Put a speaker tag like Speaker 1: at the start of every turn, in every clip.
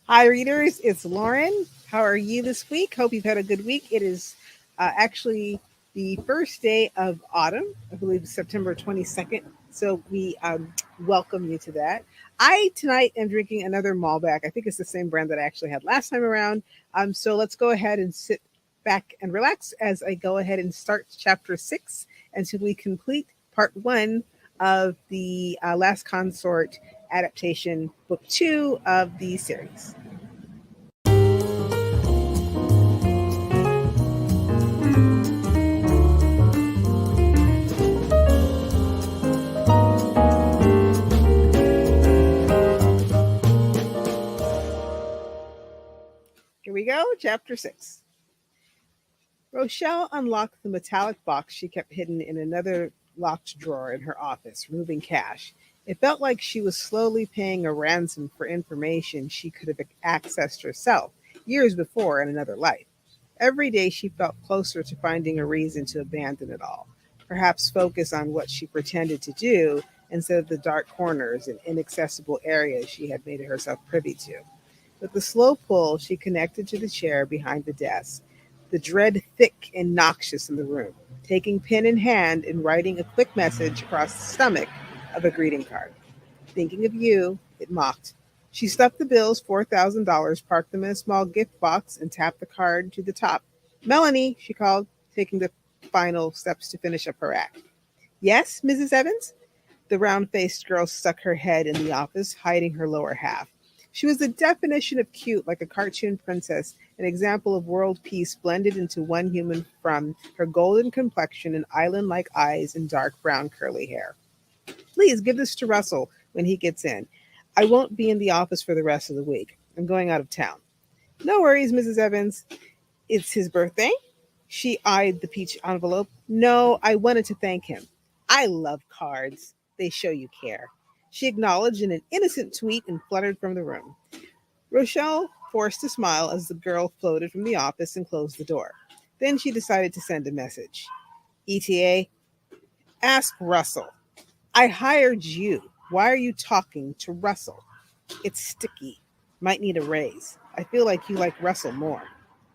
Speaker 1: Hi, readers. It's Lauren. How are you this week? Hope you've had a good week. It is actually the first day of autumn. I believe it's September 22nd. So we welcome you to that. I tonight am drinking another Malbec. I think it's the same brand that I actually had last time around. So let's go ahead and sit back and relax as I go ahead and start chapter 6 until we complete part 1 of the Last Consort adaptation, book 2 of the series. Here we go, chapter 6. Rochelle unlocked the metallic box she kept hidden in another locked drawer in her office, removing cash. It felt like she was slowly paying a ransom for information she could have accessed herself years before in another life. Every day she felt closer to finding a reason to abandon it all, perhaps focus on what she pretended to do instead of the dark corners and inaccessible areas she had made herself privy to. With a slow pull, she connected to the chair behind the desk, the dread thick and noxious in the room, taking pen in hand and writing a quick message across the stomach of a greeting card. Thinking of you, it mocked. She stuffed the bills, $4,000, parked them in a small gift box, and tapped the card to the top. Melanie, she called, taking the final steps to finish up her act. Yes, Mrs. Evans? The round faced girl stuck her head in the office, hiding her lower half. She was the definition of cute, like a cartoon princess, an example of world peace blended into one human from her golden complexion and island like eyes and dark brown curly hair. Please give this to Russell when he gets in. I won't be in the office for the rest of the week. I'm going out of town. No worries, Mrs. Evans. It's his birthday? She eyed the peach envelope. No, I wanted to thank him. I love cards. They show you care. She acknowledged in an innocent tweet and fluttered from the room. Rochelle forced a smile as the girl floated from the office and closed the door. Then she decided to send a message. ETA, ask Russell. I hired you. Why are you talking to Russell? It's sticky. Might need a raise. I feel like you like Russell more.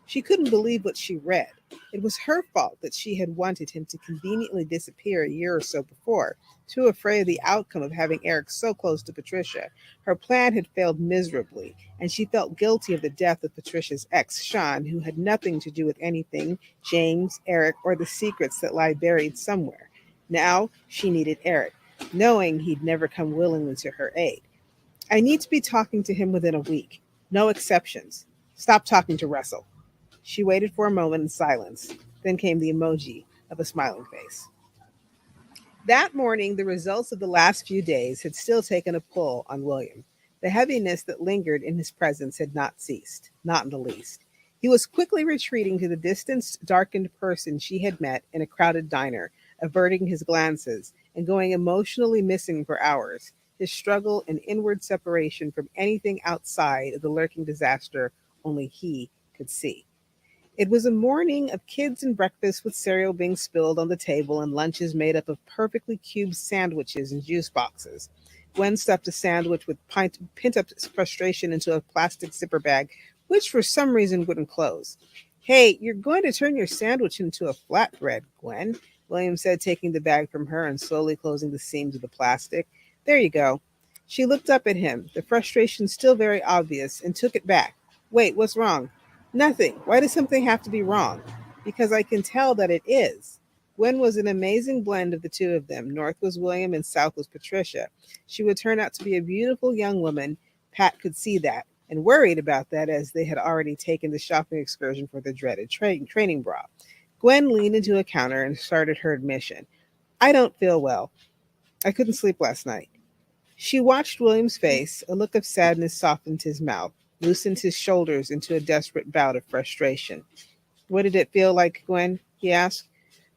Speaker 1: She couldn't believe what she read. It was her fault that she had wanted him to conveniently disappear a year or so before, too afraid of the outcome of having Eric so close to Patricia. Her plan had failed miserably, and she felt guilty of the death of Patricia's ex, Sean, who had nothing to do with anything, James, Eric, or the secrets that lie buried somewhere. Now she needed Eric, knowing he'd never come willingly to her aid. I need to be talking to him within a week. No exceptions. Stop talking to Russell. She waited for a moment in silence. Then came the emoji of a smiling face. That morning, the results of the last few days had still taken a pull on William. The heaviness that lingered in his presence had not ceased, not in the least. He was quickly retreating to the distanced, darkened person she had met in a crowded diner, averting his glances and going emotionally missing for hours, his struggle and inward separation from anything outside of the lurking disaster only he could see. It was a morning of kids and breakfast with cereal being spilled on the table and lunches made up of perfectly cubed sandwiches and juice boxes. Gwen stuffed a sandwich with pent up frustration into a plastic zipper bag, which for some reason wouldn't close. Hey, you're going to turn your sandwich into a flatbread, Gwen, William said, taking the bag from her and slowly closing the seams of the plastic. There you go. She looked up at him, the frustration still very obvious, and took it back. Wait, what's wrong? Nothing. Why does something have to be wrong? Because I can tell that it is. Gwen was an amazing blend of the two of them. North was William and South was Patricia. She would turn out to be a beautiful young woman. Pat could see that and worried about that as they had already taken the shopping excursion for the dreaded training bra. Gwen leaned into a counter and started her admission. I don't feel well. I couldn't sleep last night. She watched William's face. A look of sadness softened his mouth, loosened his shoulders into a desperate bout of frustration. What did it feel like, Gwen? He asked.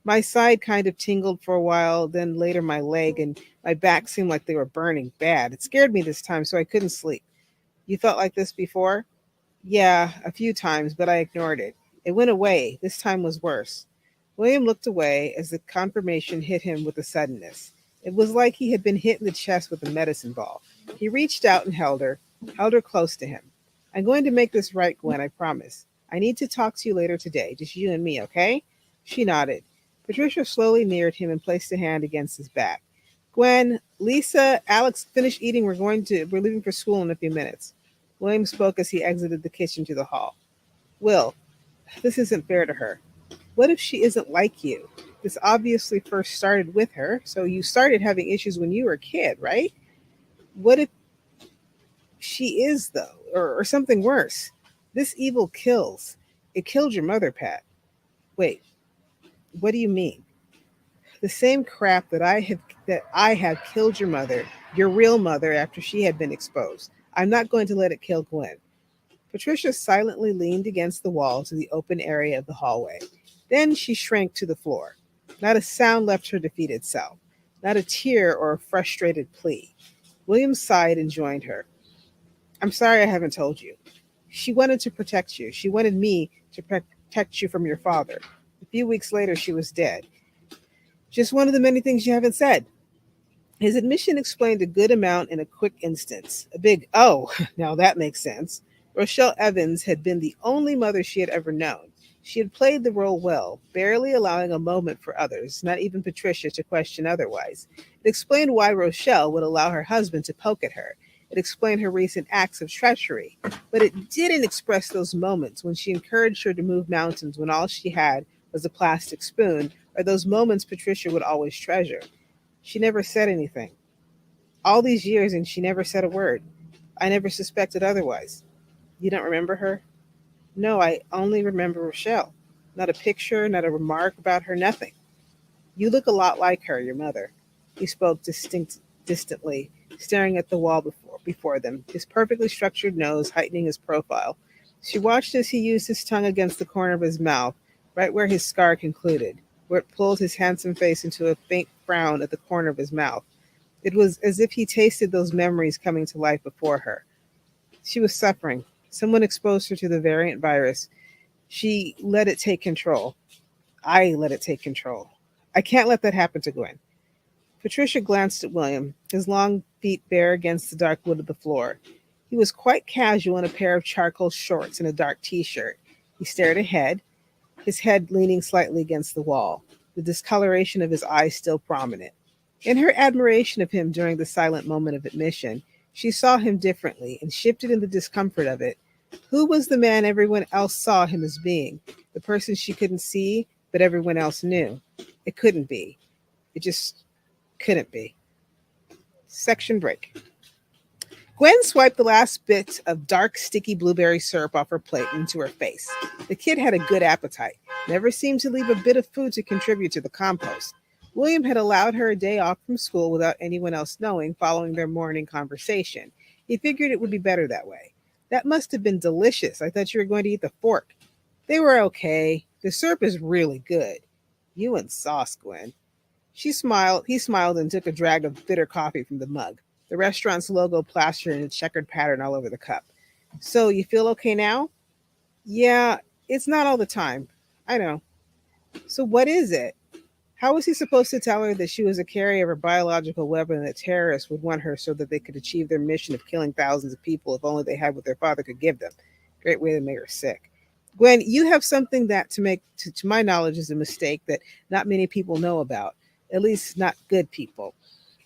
Speaker 1: My side kind of tingled for a while, then later my leg and my back seemed like they were burning bad. It scared me this time, so I couldn't sleep. You felt like this before? Yeah, a few times, but I ignored it. It went away. This time was worse. William looked away as the confirmation hit him with a suddenness. It was like he had been hit in the chest with a medicine ball. He reached out and held her close to him. I'm going to make this right, Gwen, I promise. I need to talk to you later today, just you and me, okay? She nodded. Patricia slowly neared him and placed a hand against his back. Gwen, Lisa, Alex, finish eating. We're leaving for school in a few minutes. William spoke as he exited the kitchen to the hall. Will, this isn't fair to her. What if she isn't like you? This obviously first started with her, so you started having issues when you were a kid, right? What if she is, though, or something worse? This evil kills. It killed your mother, Pat. Wait, what do you mean? The same crap that I have killed your mother, your real mother, after she had been exposed. I'm not going to let it kill Gwen. Patricia silently leaned against the wall to the open area of the hallway. Then she shrank to the floor. Not a sound left her defeated self, not a tear or a frustrated plea. William sighed and joined her. I'm sorry I haven't told you. She wanted to protect you. She wanted me to protect you from your father. A few weeks later, she was dead. Just one of the many things you haven't said. His admission explained a good amount in a quick instance. A big, oh, now that makes sense. Rochelle Evans had been the only mother she had ever known. She had played the role well, barely allowing a moment for others, not even Patricia, to question otherwise. It explained why Rochelle would allow her husband to poke at her. It explained her recent acts of treachery. But it didn't express those moments when she encouraged her to move mountains when all she had was a plastic spoon, or those moments Patricia would always treasure. She never said anything. All these years, and she never said a word. I never suspected otherwise. You don't remember her? No, I only remember Rochelle. Not a picture, not a remark about her, nothing. You look a lot like her, your mother. He spoke distantly, staring at the wall before them, his perfectly structured nose heightening his profile. She watched as he used his tongue against the corner of his mouth, right where his scar concluded, where it pulled his handsome face into a faint frown at the corner of his mouth. It was as if he tasted those memories coming to life before her. She was suffering. Someone exposed her to the variant virus. She let it take control. I let it take control. I can't let that happen to Gwen. Patricia glanced at William, his long feet bare against the dark wood of the floor. He was quite casual in a pair of charcoal shorts and a dark t-shirt. He stared ahead, his head leaning slightly against the wall, the discoloration of his eyes still prominent. In her admiration of him during the silent moment of admission, she saw him differently and shifted in the discomfort of it. Who was the man everyone else saw him as being? The person she couldn't see, but everyone else knew. It couldn't be. It just couldn't be. Section break. Gwen swiped the last bit of dark, sticky blueberry syrup off her plate into her face. The kid had a good appetite, never seemed to leave a bit of food to contribute to the compost. William had allowed her a day off from school without anyone else knowing following their morning conversation. He figured it would be better that way. That must have been delicious. I thought you were going to eat the fork. They were okay. The syrup is really good. You and sauce, Gwen. He smiled and took a drag of bitter coffee from the mug, the restaurant's logo plastered in a checkered pattern all over the cup. So, you feel okay now? Yeah, it's not all the time. I know. So, what is it? How was he supposed to tell her that she was a carrier of a biological weapon and that terrorists would want her so that they could achieve their mission of killing thousands of people if only they had what their father could give them? Great way to make her sick. Gwen, you have something that, to my knowledge, is a mistake that not many people know about, at least not good people.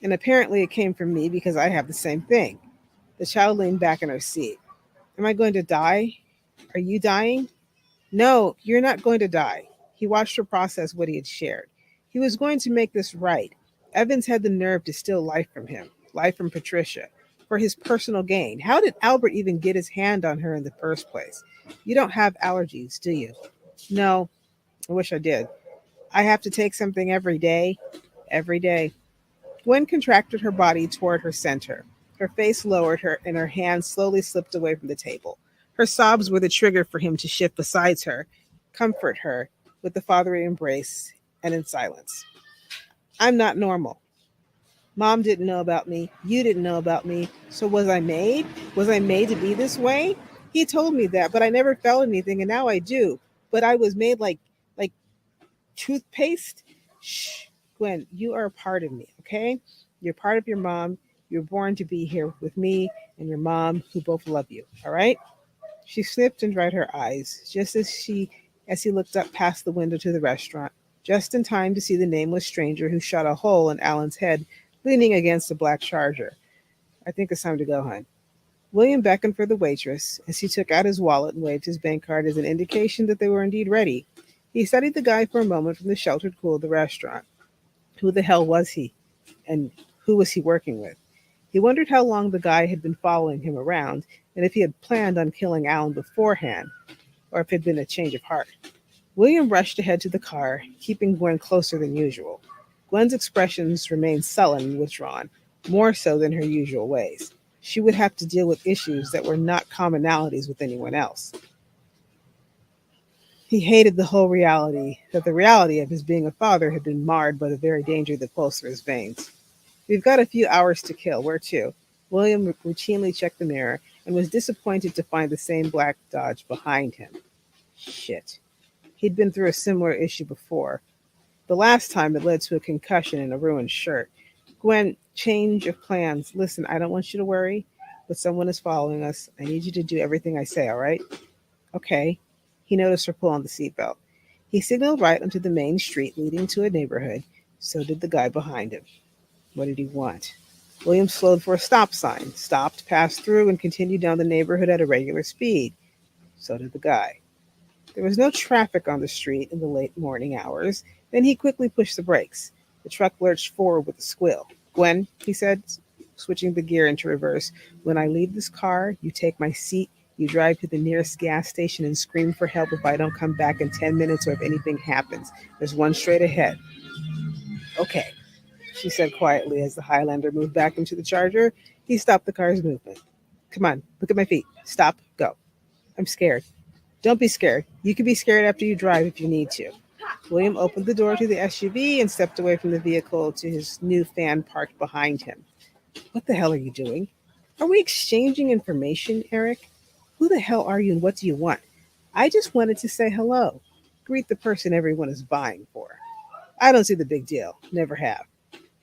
Speaker 1: And apparently it came from me because I have the same thing. The child leaned back in her seat. Am I going to die? Are you dying? No, you're not going to die. He watched her process what he had shared. He was going to make this right. Evans had the nerve to steal life from him, life from Patricia, for his personal gain. How did Albert even get his hand on her in the first place? You don't have allergies, do you? No, I wish I did. I have to take something every day. Every day. Gwen contracted her body toward her center. Her face lowered her, and her hands slowly slipped away from the table. Her sobs were the trigger for him to shift beside her, comfort her with the fatherly embrace, and in silence. I'm not normal. Mom didn't know about me. You didn't know about me. So was I made? Was I made to be this way? He told me that, but I never felt anything, and now I do. But I was made like toothpaste. Shh, Gwen, you are a part of me, okay? You're part of your mom. You're born to be here with me and your mom, who both love you, all right? She sniffed and dried her eyes, just as he looked up past the window to the restaurant, just in time to see the nameless stranger who shot a hole in Alan's head, leaning against a black charger. I think it's time to go, hon. William beckoned for the waitress as he took out his wallet and waved his bank card as an indication that they were indeed ready. He studied the guy for a moment from the sheltered cool of the restaurant. Who the hell was he? And who was he working with? He wondered how long the guy had been following him around, and if he had planned on killing Alan beforehand, or if it had been a change of heart. William rushed ahead to the car, keeping Gwen closer than usual. Gwen's expressions remained sullen and withdrawn, more so than her usual ways. She would have to deal with issues that were not commonalities with anyone else. He hated the reality of his being a father had been marred by the very danger that pulsed through his veins. We've got a few hours to kill. Where to? William routinely checked the mirror and was disappointed to find the same black Dodge behind him. Shit. He'd been through a similar issue before. The last time it led to a concussion and a ruined shirt. Gwen, change of plans. Listen, I don't want you to worry, but someone is following us. I need you to do everything I say, all right? Okay. He noticed her pull on the seatbelt. He signaled right onto the main street leading to a neighborhood. So did the guy behind him. What did he want? William slowed for a stop sign, stopped, passed through, and continued down the neighborhood at a regular speed. So did the guy. There was no traffic on the street in the late morning hours. Then he quickly pushed the brakes. The truck lurched forward with a squeal. Gwen, he said, switching the gear into reverse, when I leave this car, you take my seat, you drive to the nearest gas station and scream for help if I don't come back in 10 minutes or if anything happens. There's one straight ahead. Okay, she said quietly as the Highlander moved back into the Charger. He stopped the car's movement. Come on, look at my feet. Stop, go. I'm scared. Don't be scared. You can be scared after you drive if you need to. William opened the door to the SUV and stepped away from the vehicle to his new fan parked behind him. What the hell are you doing? Are we exchanging information, Eric? Who the hell are you and what do you want? I just wanted to say hello. Greet the person everyone is buying for. I don't see the big deal. Never have.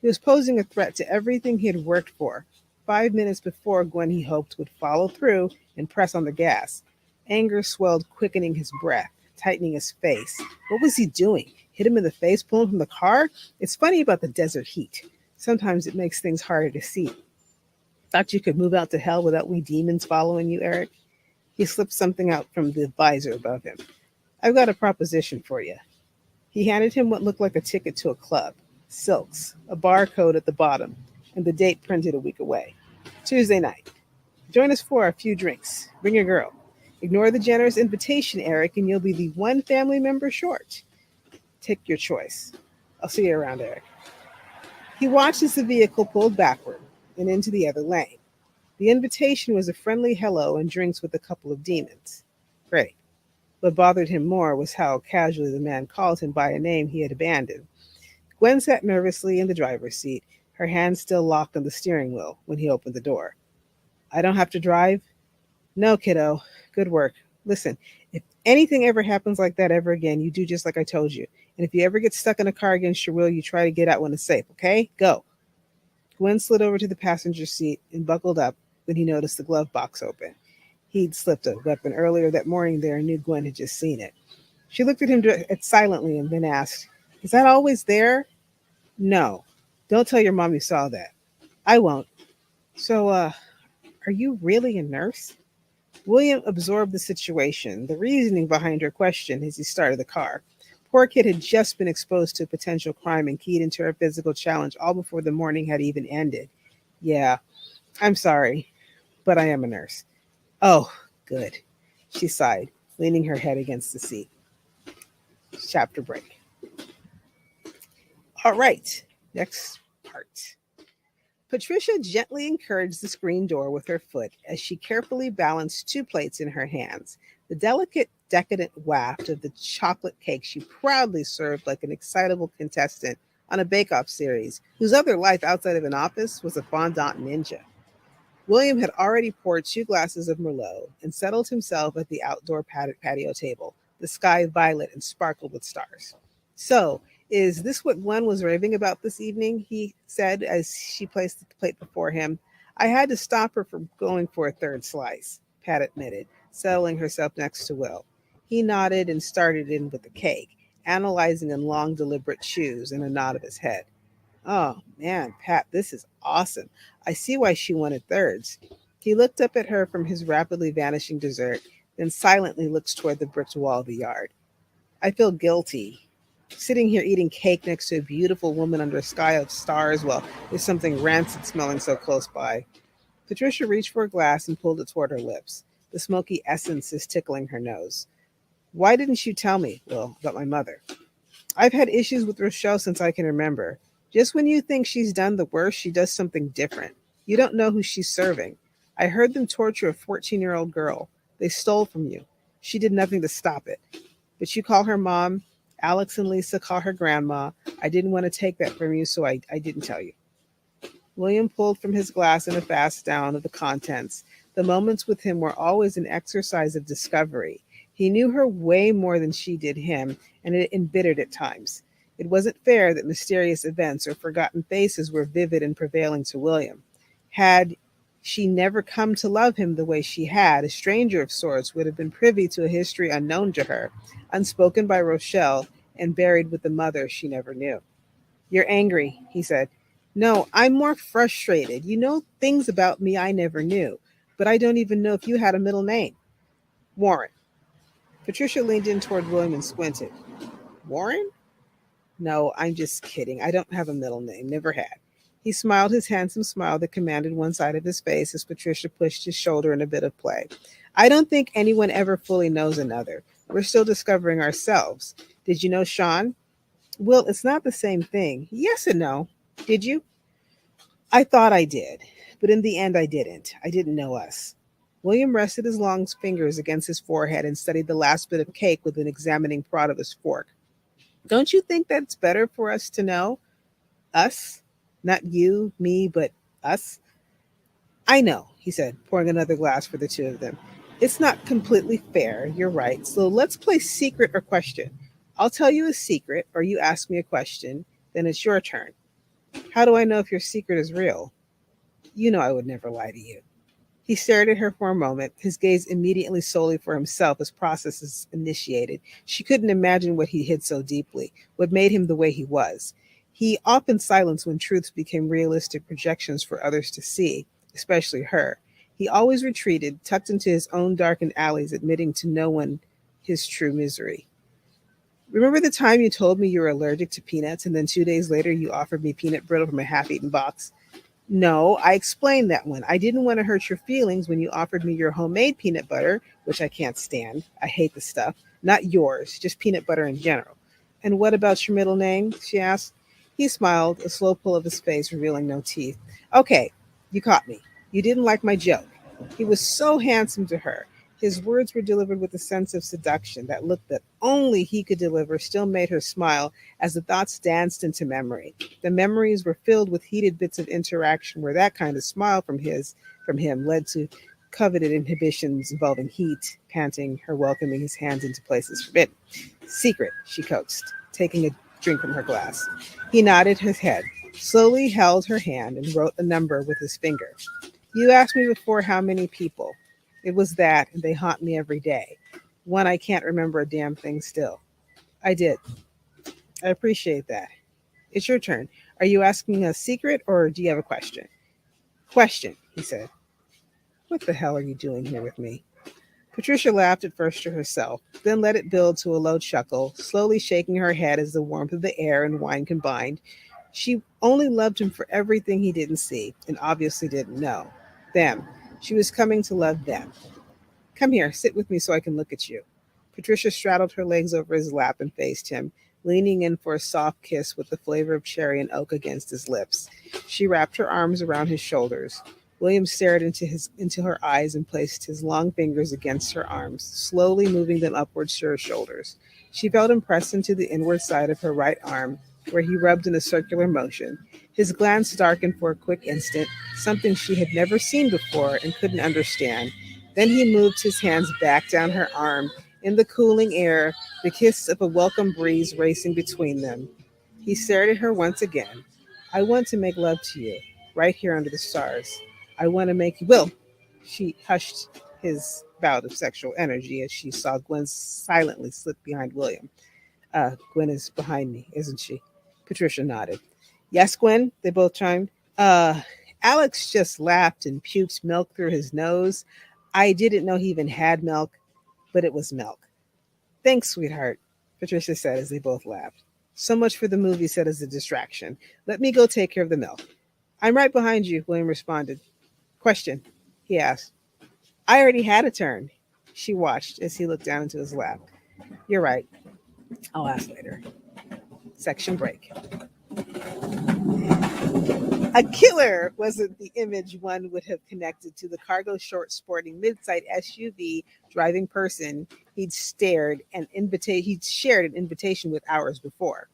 Speaker 1: He was posing a threat to everything he had worked for. 5 minutes before, Gwen, he hoped, would follow through and press on the gas. Anger swelled, quickening his breath, tightening his face. What was he doing? Hit him in the face, pull him from the car? It's funny about the desert heat. Sometimes it makes things harder to see. Thought you could move out to hell without we demons following you, Eric? He slipped something out from the visor above him. I've got a proposition for you. He handed him what looked like a ticket to a club. Silks, a barcode at the bottom, and the date printed a week away. Tuesday night. Join us for a few drinks. Bring your girl. Ignore the generous invitation, Eric, and you'll be the one family member short. Take your choice. I'll see you around, Eric. He watched as the vehicle pulled backward and into the other lane. The invitation was a friendly hello and drinks with a couple of demons. Great. What bothered him more was how casually the man called him by a name he had abandoned. Gwen sat nervously in the driver's seat, her hands still locked on the steering wheel when he opened the door. I don't have to drive? No, kiddo. Good work. Listen, if anything ever happens like that ever again, you do just like I told you. And if you ever get stuck in a car against your will, you try to get out when it's safe, okay? Go. Gwen slid over to the passenger seat and buckled up when he noticed the glove box open. He'd slipped a weapon earlier that morning there and knew Gwen had just seen it. She looked at him silently and then asked, Is that always there? No. Don't tell your mom you saw that. I won't. So, are you really a nurse? William absorbed the situation, the reasoning behind her question as he started the car. Poor kid had just been exposed to a potential crime and keyed into her physical challenge all before the morning had even ended. Yeah, I'm sorry, but I am a nurse. Oh, good, she sighed, leaning her head against the seat. Chapter break. All right, next part. Patricia gently encouraged the screen door with her foot as she carefully balanced two plates in her hands. The delicate, decadent waft of the chocolate cake she proudly served like an excitable contestant on a bake-off series, whose other life outside of an office was a fondant ninja. William had already poured 2 glasses of Merlot and settled himself at the outdoor patio table, the sky violet and sparkled with stars. So, is this what Gwen was raving about this evening? He said as she placed the plate before him. I had to stop her from going for a third slice, Pat admitted. settling herself next to Will. He nodded and started in with the cake, analyzing in long, deliberate chews and a nod of his head. Oh, man, Pat, this is awesome. I see why she wanted thirds. He looked up at her from his rapidly vanishing dessert, then silently looked toward the bricked wall of the yard. I feel guilty. Sitting here eating cake next to a beautiful woman under a sky of stars while there's something rancid smelling so close by. Patricia reached for a glass and pulled it toward her lips. The smoky essence is tickling her nose. Why didn't you tell me, Will, about my mother? I've had issues with Rochelle since I can remember. Just when you think she's done the worst, she does something different. You don't know who she's serving. I heard them torture a 14-year-old girl. They stole from you. She did nothing to stop it. But you call her mom. Alex and Lisa call her grandma. I didn't want to take that from you, so I didn't tell you. William pulled from his glass in a fast down of the contents. The moments with him were always an exercise of discovery. He knew her way more than she did him, and it embittered at times. It wasn't fair that mysterious events or forgotten faces were vivid and prevailing to William. Had she never come to love him the way she had, a stranger of sorts would have been privy to a history unknown to her, unspoken by Rochelle, and buried with the mother she never knew. You're angry, he said. No, I'm more frustrated. You know things about me I never knew, but I don't even know if you had a middle name. Warren. Patricia leaned in toward William and squinted. Warren? No, I'm just kidding. I don't have a middle name. Never had. He smiled his handsome smile that commanded one side of his face as Patricia pushed his shoulder in a bit of play. I don't think anyone ever fully knows another. We're still discovering ourselves. Did you know Sean? Well, it's not the same thing. Yes and no. Did you? I thought I did, but in the end I didn't. I didn't know us. William rested his long fingers against his forehead and studied the last bit of cake with an examining prod of his fork. Don't you think that's better for us to know? Us? Not you, me, but us? I know, he said, pouring another glass for the two of them. It's not completely fair, you're right. So let's play secret or question. I'll tell you a secret, or you ask me a question, then it's your turn. How do I know if your secret is real? You know I would never lie to you. He stared at her for a moment, his gaze immediately solely for himself as processes initiated. She couldn't imagine what he hid so deeply, what made him the way he was. He often silenced when truths became realistic projections for others to see, especially her. He always retreated, tucked into his own darkened alleys, admitting to no one his true misery. Remember the time you told me you were allergic to peanuts and then 2 days later you offered me peanut brittle from a half eaten box? No, I explained that one. I didn't want to hurt your feelings when you offered me your homemade peanut butter, which I can't stand. I hate the stuff. Not yours, just peanut butter in general. And what about your middle name? She asked. He smiled, a slow pull of his face revealing no teeth. Okay, you caught me. You didn't like my joke. He was so handsome to her. His words were delivered with a sense of seduction. That look that only he could deliver still made her smile as the thoughts danced into memory. The memories were filled with heated bits of interaction where that kind of smile from him led to coveted inhibitions involving heat, panting, her welcoming his hands into places forbidden. Secret, she coaxed, taking a drink from her glass. He nodded his head, slowly held her hand, and wrote a number with his finger. You asked me before how many people. It was that, and they haunt me every day. One I can't remember a damn thing still. I did. I appreciate that. It's your turn. Are you asking a secret or do you have a question? Question, he said. What the hell are you doing here with me? Patricia laughed at first to herself, then let it build to a low chuckle, slowly shaking her head as the warmth of the air and wine combined. She only loved him for everything he didn't see and obviously didn't know. Them. She was coming to love them. Come here, sit with me so I can look at you. Patricia straddled her legs over his lap and faced him, leaning in for a soft kiss with the flavor of cherry and oak against his lips. She wrapped her arms around his shoulders. William stared into her eyes and placed his long fingers against her arms, slowly moving them upwards to her shoulders. She felt him press into the inward side of her right arm, where he rubbed in a circular motion. His glance darkened for a quick instant, something she had never seen before and couldn't understand. Then he moved his hands back down her arm. In the cooling air, the kiss of a welcome breeze racing between them. He stared at her once again. I want to make love to you, right here under the stars. I want to make you. Will! She hushed his bout of sexual energy as she saw Gwen silently slip behind William. Gwen is behind me, isn't she? Patricia nodded. Yes, Gwen, they both chimed. Uh, Alex just laughed and puked milk through his nose. I didn't know he even had milk, but it was milk. Thanks, sweetheart, Patricia said as they both laughed. So much for the movie set as a distraction. Let me go take care of the milk. I'm right behind you, William responded. Question, he asked. I already had a turn. She watched as he looked down into his lap. You're right. I'll ask later. Section break. A killer wasn't the image one would have connected to the cargo short sporting mid-size SUV driving person he'd shared an invitation with hours before.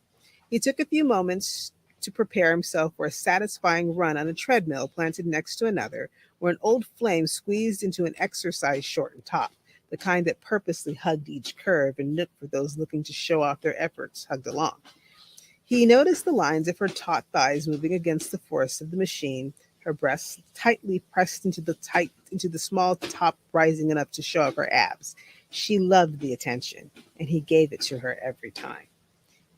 Speaker 1: He took a few moments to prepare himself for a satisfying run on a treadmill planted next to another, where an old flame squeezed into an exercise short and top, the kind that purposely hugged each curve and nook for those looking to show off their efforts hugged along. He noticed the lines of her taut thighs moving against the force of the machine, her breasts tightly pressed into the small top rising enough to show up her abs. She loved the attention, and he gave it to her every time.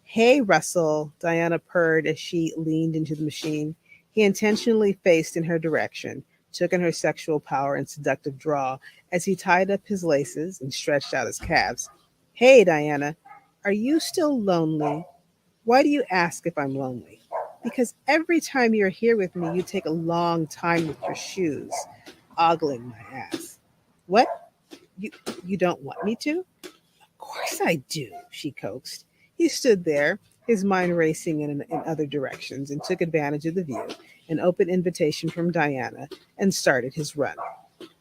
Speaker 1: Hey, Russell, Diana purred as she leaned into the machine. He intentionally faced in her direction, took in her sexual power and seductive draw as he tied up his laces and stretched out his calves. Hey, Diana, are you still lonely? Why do you ask if I'm lonely? Because every time you're here with me, you take a long time with your shoes, ogling my ass. What? You you don't want me to? Of course I do, she coaxed. He stood there, his mind racing in other directions, and took advantage of the view, an open invitation from Diana, and started his run.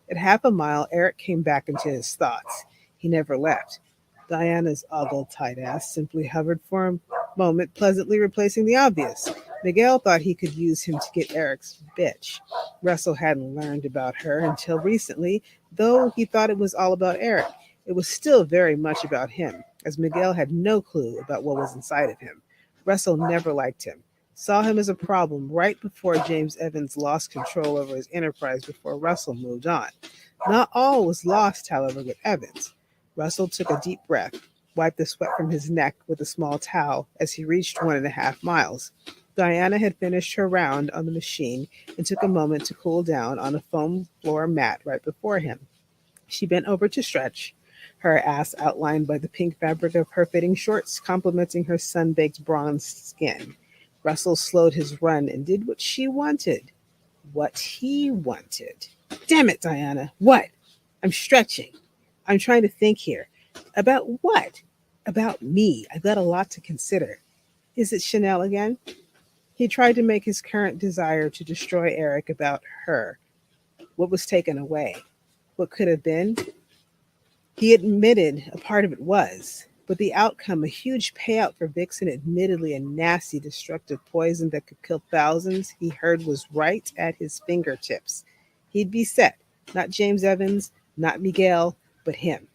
Speaker 1: At half a mile, Eric came back into his thoughts. He never left. Diana's ogled tight ass simply hovered for a moment, pleasantly replacing the obvious. Miguel thought he could use him to get Eric's bitch. Russell hadn't learned about her until recently, though he thought it was all about Eric. It was still very much about him, as Miguel had no clue about what was inside of him. Russell never liked him, saw him as a problem right before James Evans lost control over his enterprise before Russell moved on. Not all was lost, however, with Evans. Russell took a deep breath, wiped the sweat from his neck with a small towel as he reached 1.5 miles. Diana had finished her round on the machine and took a moment to cool down on a foam floor mat right before him. She bent over to stretch, her ass outlined by the pink fabric of her fitting shorts, complementing her sun-baked bronzed skin. Russell slowed his run and did what she wanted. What he wanted. Damn it, Diana. What? I'm stretching. I'm trying to think here. About what? About me. I've got a lot to consider. Is it Chanel again? He tried to make his current desire to destroy Eric about her. What was taken away? What could have been? He admitted a part of it was, but the outcome, a huge payout for Vixen, admittedly a nasty, destructive poison that could kill thousands, he heard was right at his fingertips. He'd be set. Not James Evans, not Miguel, but him.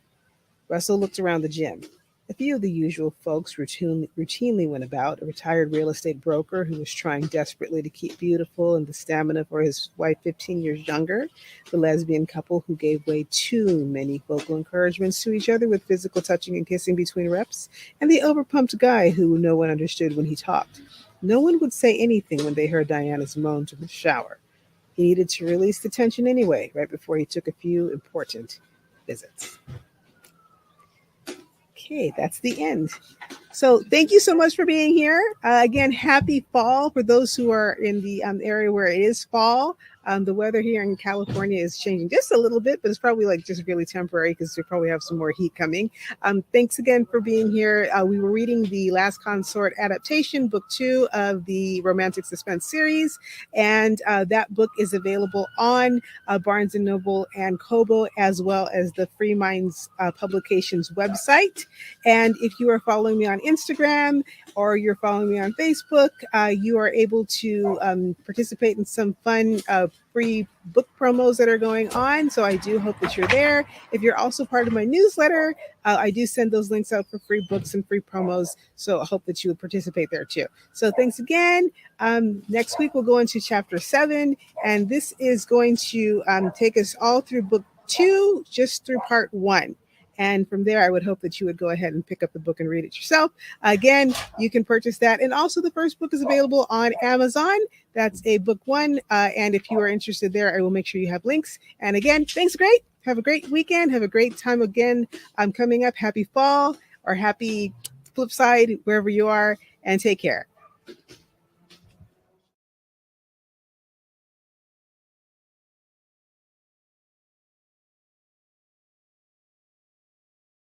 Speaker 1: Russell looked around the gym. A few of the usual folks routinely went about, a retired real estate broker who was trying desperately to keep beautiful and the stamina for his wife 15 years younger, the lesbian couple who gave way too many vocal encouragements to each other with physical touching and kissing between reps, and the overpumped guy who no one understood when he talked. No one would say anything when they heard Diana's moans from the shower. He needed to release the tension anyway, right before he took a few important visits. Okay, that's the end. So thank you so much for being here. Again, happy fall for those who are in the area where it is fall. The weather here in California is changing just a little bit, but it's probably like just really temporary because we probably have some more heat coming. Thanks again for being here. We were reading the Last Consort Adaptation, book 2 of the Romantic Suspense series, and that book is available on Barnes & Noble and Kobo, as well as the Free Minds Publications website. And if you are following me on Instagram or you're following me on Facebook, you are able to participate in some fun free book promos that are going on. So I do hope that you're there. If you're also part of my newsletter, I do send those links out for free books and free promos. So I hope that you would participate there too. So thanks again. Next week, we'll go into chapter 7. And this is going to take us all through book 2 just through part 1. And from there, I would hope that you would go ahead and pick up the book and read it yourself. Again, you can purchase that. And also, the first book is available on Amazon. That's a book one. And if you are interested there, I will make sure you have links. And again, thanks, great. Have a great weekend. Have a great time again. Coming up. Happy fall or happy flip side, wherever you are. And take care.